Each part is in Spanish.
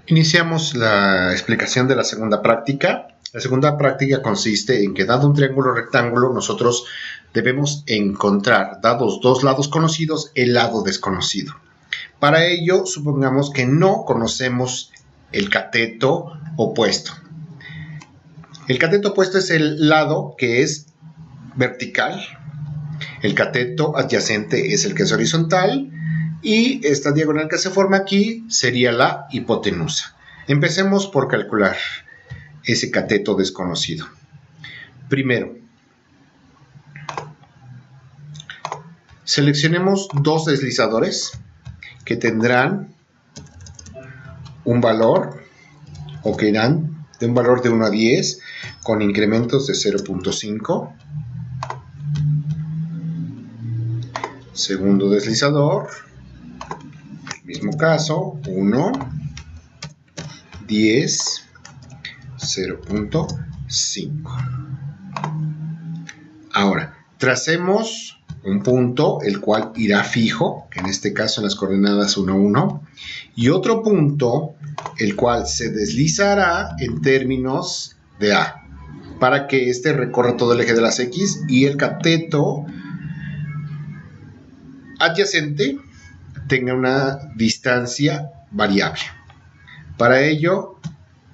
Iniciamos la explicación de la segunda práctica. La segunda práctica consiste en que, dado un triángulo rectángulo, nosotros debemos encontrar, dados dos lados conocidos, el lado desconocido. Para ello, supongamos que no conocemos el cateto opuesto. El cateto opuesto es el lado que es vertical, el cateto adyacente es el que es horizontal, y esta diagonal que se forma aquí sería la hipotenusa. Empecemos por calcular ese cateto desconocido. Primero, seleccionemos dos deslizadores que tendrán un valor, o que irán de un valor de 1 a 10 con incrementos de 0.5. Segundo deslizador, mismo caso, 1, 10, 0.5. Ahora, tracemos un punto, el cual irá fijo, que en este caso en las coordenadas 1, 1, y otro punto, el cual se deslizará en términos de A, para que este recorra todo el eje de las X y el cateto adyacente tenga una distancia variable. Para ello,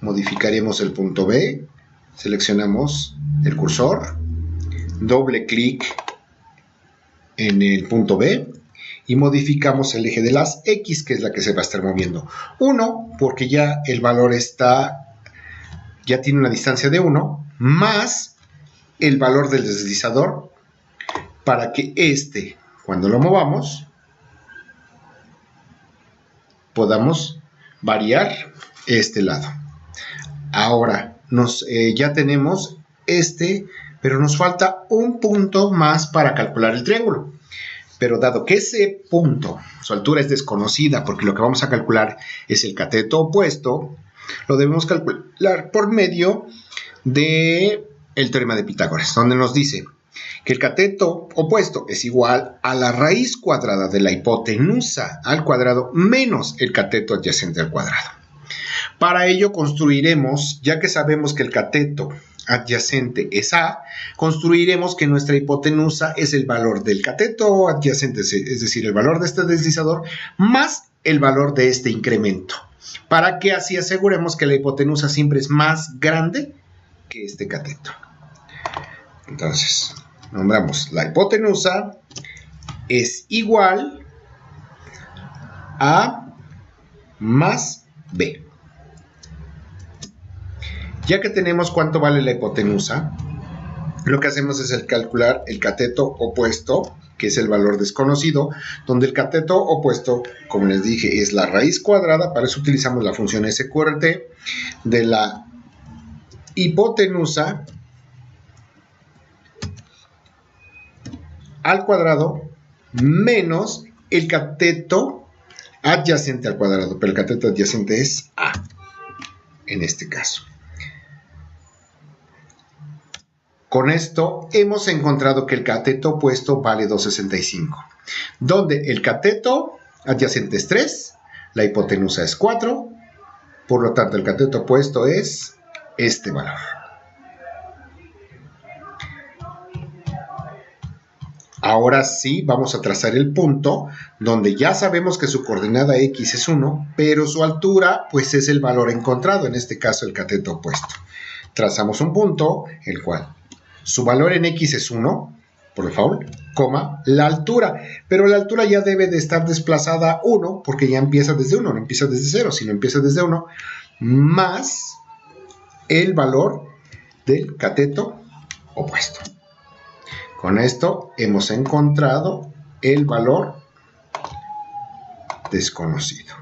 modificaremos el punto B, seleccionamos el cursor, doble clic en el punto B y modificamos el eje de las X, que es la que se va a estar moviendo. 1, porque ya el valor ya tiene una distancia de 1, más el valor del deslizador, para que cuando lo movamos, podamos variar este lado. Ahora ya tenemos pero nos falta un punto más para calcular el triángulo. Pero dado que ese punto, su altura es desconocida, porque lo que vamos a calcular es el cateto opuesto, lo debemos calcular por medio del teorema de Pitágoras, donde nos dice que el cateto opuesto es igual a la raíz cuadrada de la hipotenusa al cuadrado menos el cateto adyacente al cuadrado. Para ello construiremos, ya que sabemos que el cateto adyacente es A, construiremos que nuestra hipotenusa es el valor del cateto adyacente, es decir, el valor de este deslizador más el valor de este incremento, para que así aseguremos que la hipotenusa siempre es más grande que este cateto. Entonces, nombramos la hipotenusa es igual a más B. Ya que tenemos cuánto vale la hipotenusa, lo que hacemos es calcular el cateto opuesto, que es el valor desconocido, donde el cateto opuesto, como les dije, es la raíz cuadrada. Para eso utilizamos la función SQRT de la hipotenusa al cuadrado menos el cateto adyacente al cuadrado, pero el cateto adyacente es A en este caso. Con esto hemos encontrado que el cateto opuesto vale 2,65, donde el cateto adyacente es 3, la hipotenusa es 4, por lo tanto el cateto opuesto es este valor. Ahora sí vamos a trazar el punto donde ya sabemos que su coordenada X es 1, pero su altura pues es el valor encontrado, en este caso el cateto opuesto. Trazamos un punto, el cual su valor en X es 1, por favor, coma, la altura. Pero la altura ya debe de estar desplazada 1, porque ya empieza desde 1, no empieza desde 0, sino empieza desde 1, más el valor del cateto opuesto. Con esto hemos encontrado el valor desconocido.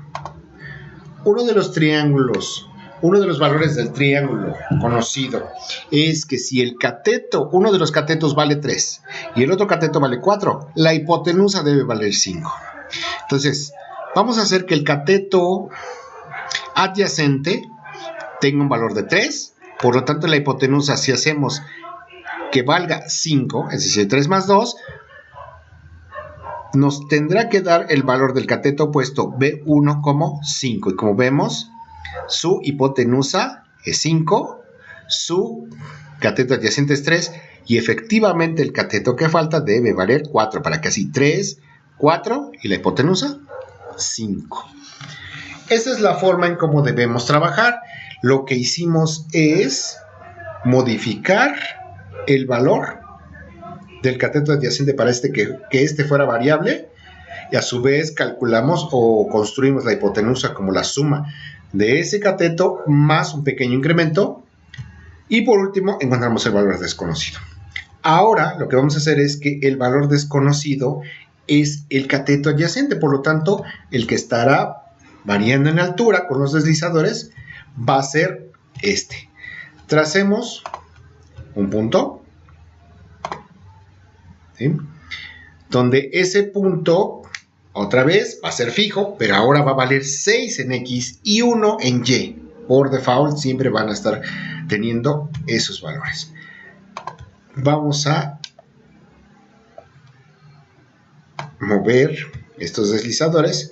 Uno de los valores del triángulo conocido es que si uno de los catetos vale 3 y el otro cateto vale 4, la hipotenusa debe valer 5. Entonces, vamos a hacer que el cateto adyacente tenga un valor de 3, por lo tanto la hipotenusa, si hacemos que valga 5, es decir, 3 más 2, nos tendrá que dar el valor del cateto opuesto B1 como 5. Y como vemos, su hipotenusa es 5, su cateto adyacente es 3 y efectivamente el cateto que falta debe valer 4 para que así 3, 4 y la hipotenusa 5. Esa es la forma en cómo debemos trabajar. Lo que hicimos es modificar el valor del cateto adyacente para que este fuera variable y a su vez calculamos o construimos la hipotenusa como la suma de ese cateto más un pequeño incremento y por último encontramos el valor desconocido. Ahora lo que vamos a hacer es que el valor desconocido es el cateto adyacente, por lo tanto el que estará variando en altura con los deslizadores va a ser este. Tracemos un punto, ¿sí?, donde ese punto otra vez va a ser fijo, pero ahora va a valer 6 en X y 1 en Y. Por default siempre van a estar teniendo esos valores. Vamos a mover estos deslizadores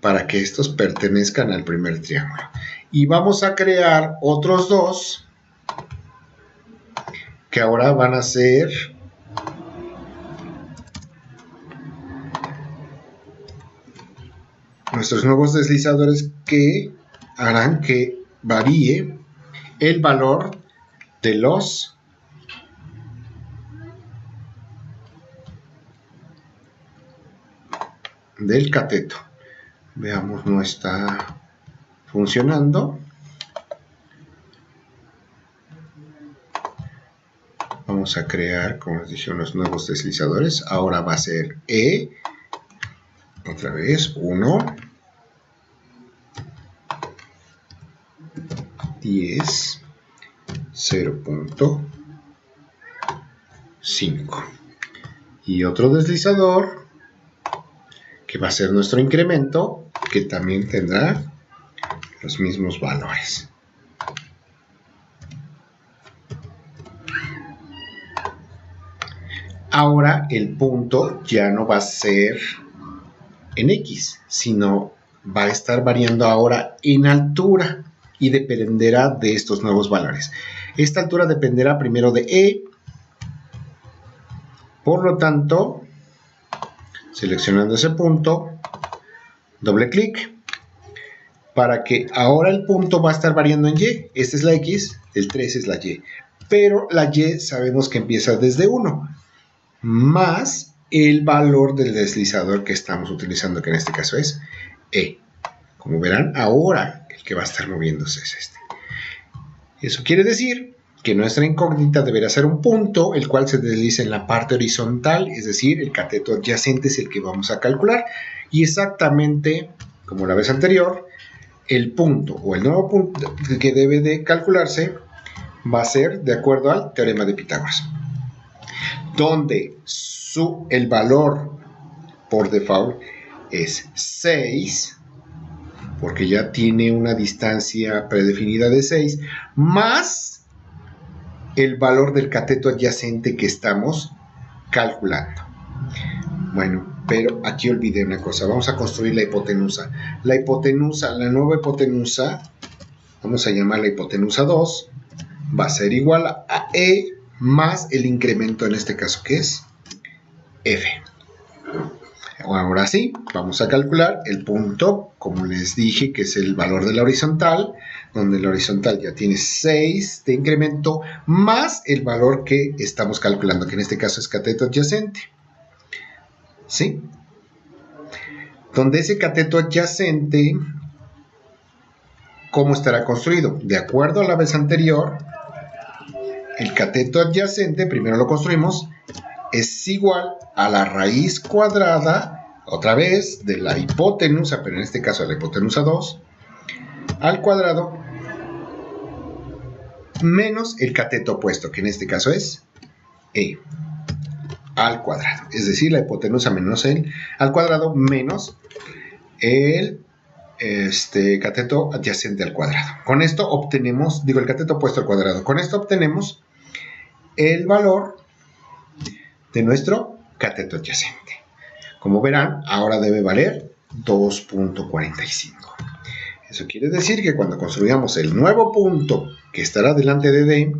para que estos pertenezcan al primer triángulo. Y vamos a crear otros dos que ahora van a ser nuestros nuevos deslizadores que harán que varíe el valor de los del cateto. Veamos, no está funcionando. Vamos a crear, como les dije, unos nuevos deslizadores. Ahora va a ser E. Otra vez, 1. 10. 0.5. Y otro deslizador que va a ser nuestro incremento, que también tendrá los mismos valores. Ahora el punto ya no va a ser en X, sino va a estar variando ahora en altura y dependerá de estos nuevos valores. Esta altura dependerá primero de E, por lo tanto, seleccionando ese punto, doble clic, para que ahora el punto va a estar variando en Y. Esta es la X, el 3 es la Y, pero la Y sabemos que empieza desde 1, más el valor del deslizador que estamos utilizando, que en este caso es E. Como verán, ahora el que va a estar moviéndose es este. Eso quiere decir que nuestra incógnita deberá ser un punto, el cual se desliza en la parte horizontal, es decir, el cateto adyacente es el que vamos a calcular, y exactamente como la vez anterior, el punto o el nuevo punto que debe de calcularse va a ser de acuerdo al teorema de Pitágoras, donde el valor por default es 6, porque ya tiene una distancia predefinida de 6, más el valor del cateto adyacente que estamos calculando. Bueno, pero aquí olvidé una cosa, vamos a construir la hipotenusa. La nueva hipotenusa, vamos a llamarla hipotenusa 2, va a ser igual a E más el incremento en este caso, que es F. Ahora sí, vamos a calcular el punto, como les dije, que es el valor de la horizontal, donde la horizontal ya tiene 6 de incremento, más el valor que estamos calculando, que en este caso es cateto adyacente. ¿Sí? Donde ese cateto adyacente, ¿cómo estará construido? De acuerdo a la vez anterior, el cateto adyacente, primero lo construimos, es igual a la raíz cuadrada, otra vez, de la hipotenusa, pero en este caso la hipotenusa 2, al cuadrado, menos el cateto opuesto, que en este caso es E, al cuadrado. Es decir, la hipotenusa menos el al cuadrado, menos el cateto adyacente al cuadrado. Con esto obtenemos, el cateto opuesto al cuadrado. Con esto obtenemos el valor de nuestro cateto adyacente. Como verán, ahora debe valer 2.45. Eso quiere decir que cuando construyamos el nuevo punto que estará delante de D,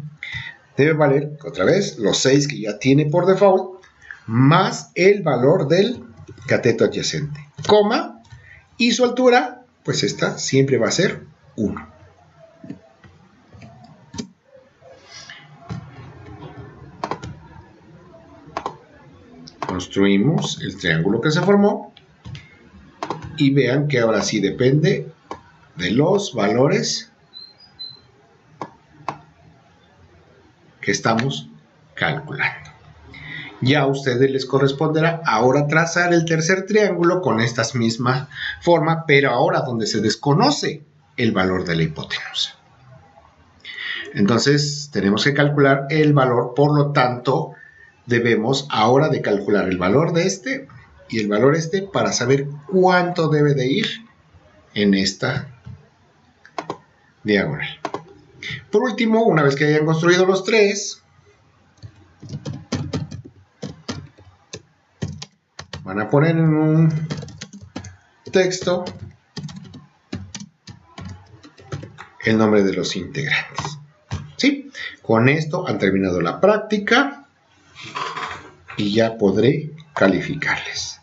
debe valer, otra vez, los 6 que ya tiene por default, más el valor del cateto adyacente, coma, y su altura, pues esta siempre va a ser 1. Construimos el triángulo que se formó y vean que ahora sí depende de los valores que estamos calculando. Ya a ustedes les corresponderá ahora trazar el tercer triángulo con esta misma forma, pero ahora donde se desconoce el valor de la hipotenusa. Entonces tenemos que calcular el valor, por lo tanto debemos ahora de calcular el valor de este y el valor este para saber cuánto debe de ir en esta diagonal. Por último, una vez que hayan construido los tres, van a poner en un texto el nombre de los integrantes. ¿Sí? Con esto han terminado la práctica y ya podré calificarles.